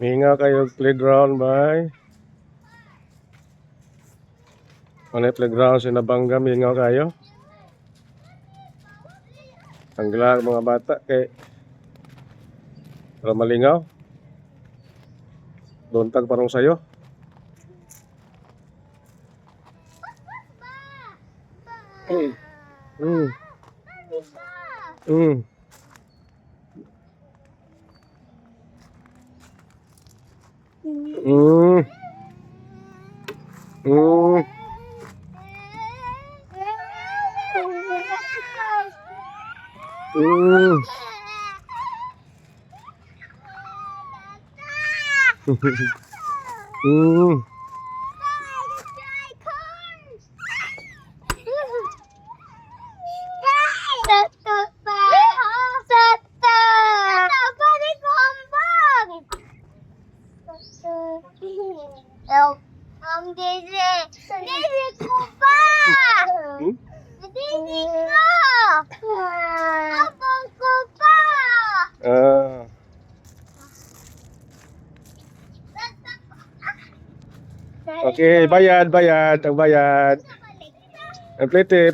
Mingaw kayo playground bay. Ano playground sa Nabangga, mingaw kayo. Ang gila mga bata kay para malingaw. Dontag parang sayo. Mm. Mm. Mm. Mm. Mm. Mm. Didi ko pa! Didi ko! Abang ko pa! Ah. Okay, bayad. Ang bayad. Plete.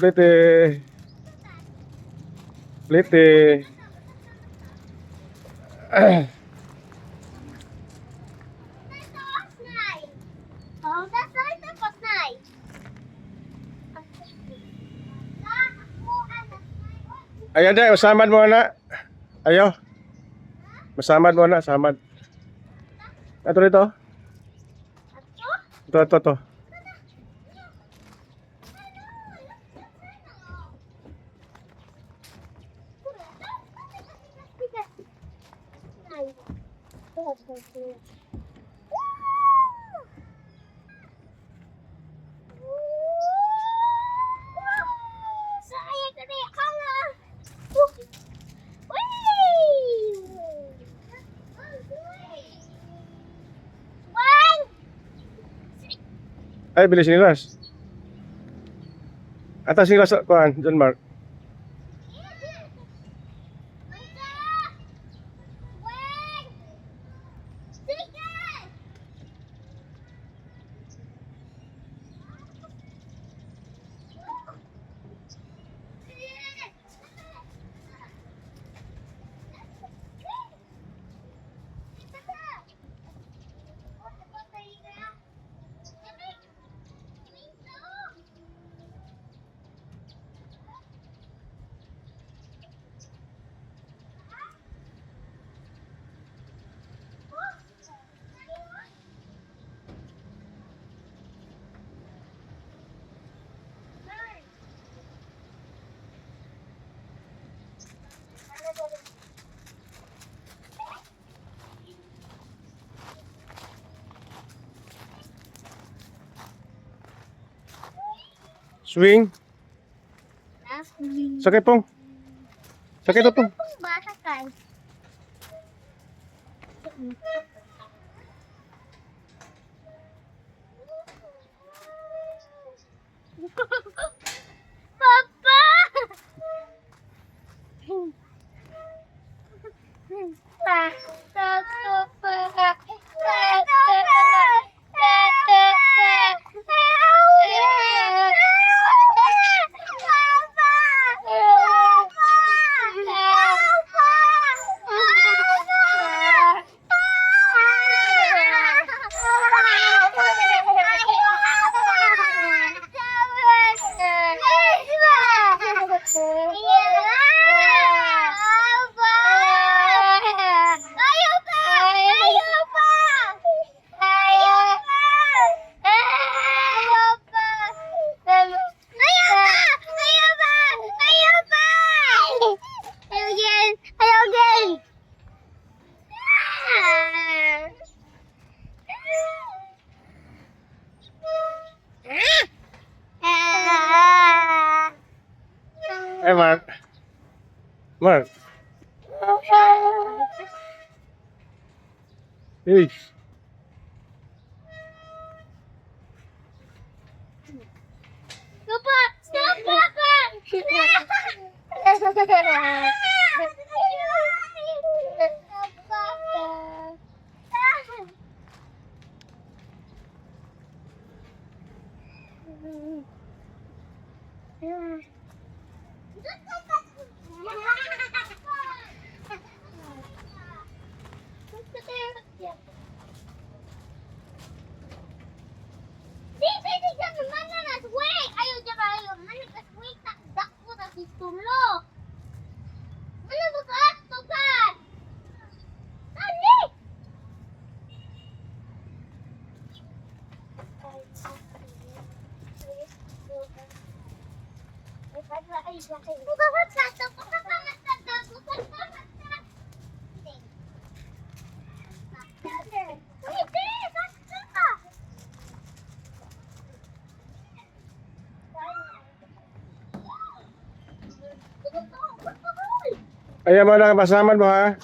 Ayan deh, masamad mo na. Ayo. Masamad mo na, samad. Ito rito. Ito. Ay, bilis ni Ras. Atas si Ras, kuhan, John Mark. Swing. Sakay pong. Sakay to pong. Papa! Hey, Mark. Hey. Stop, Papa! Ayan mo lang kasamad mo ha.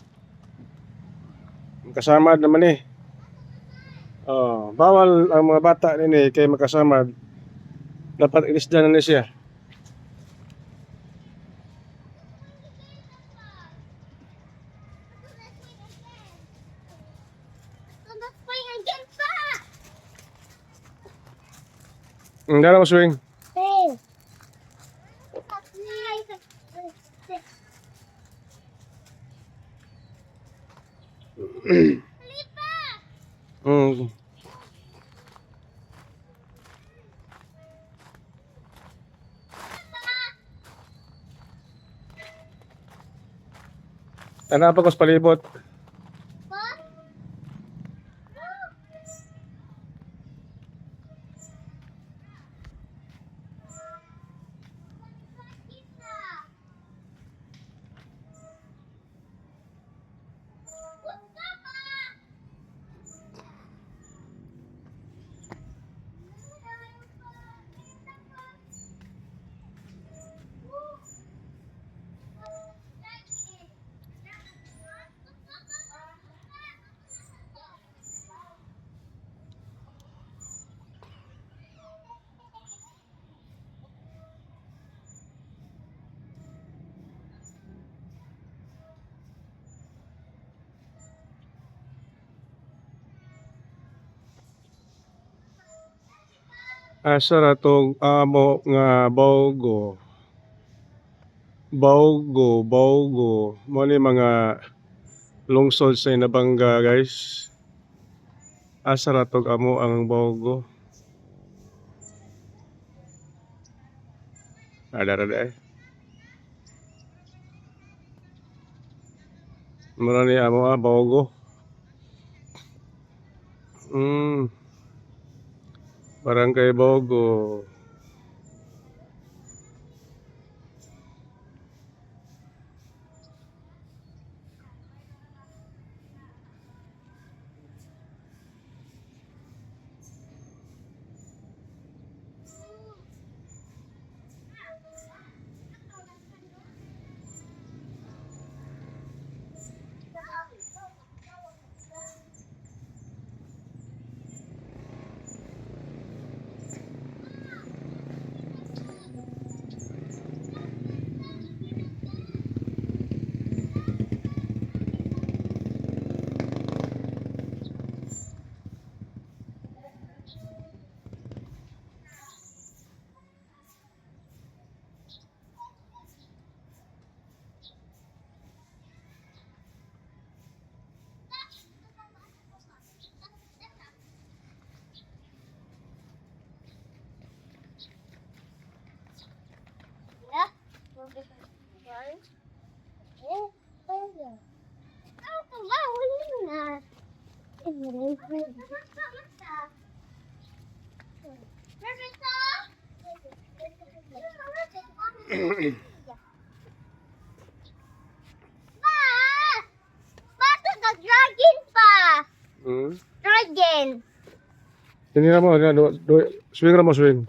Kasamad naman eh. Oh, bawal ang mga bata din eh kay makasamad. Dapat ilisda na ni siya. Dala mo swing. Mm. Ano pa ko sa palibot? Asa ra tong amo nga Bogo. Bogo. Mo ni mga lungsod sa Nabanga, guys. Asa ra tong amo ang Bogo. Ada eh. Mura ni amo Bogo. Barangay Bogo. Dragon. Ini nama swing.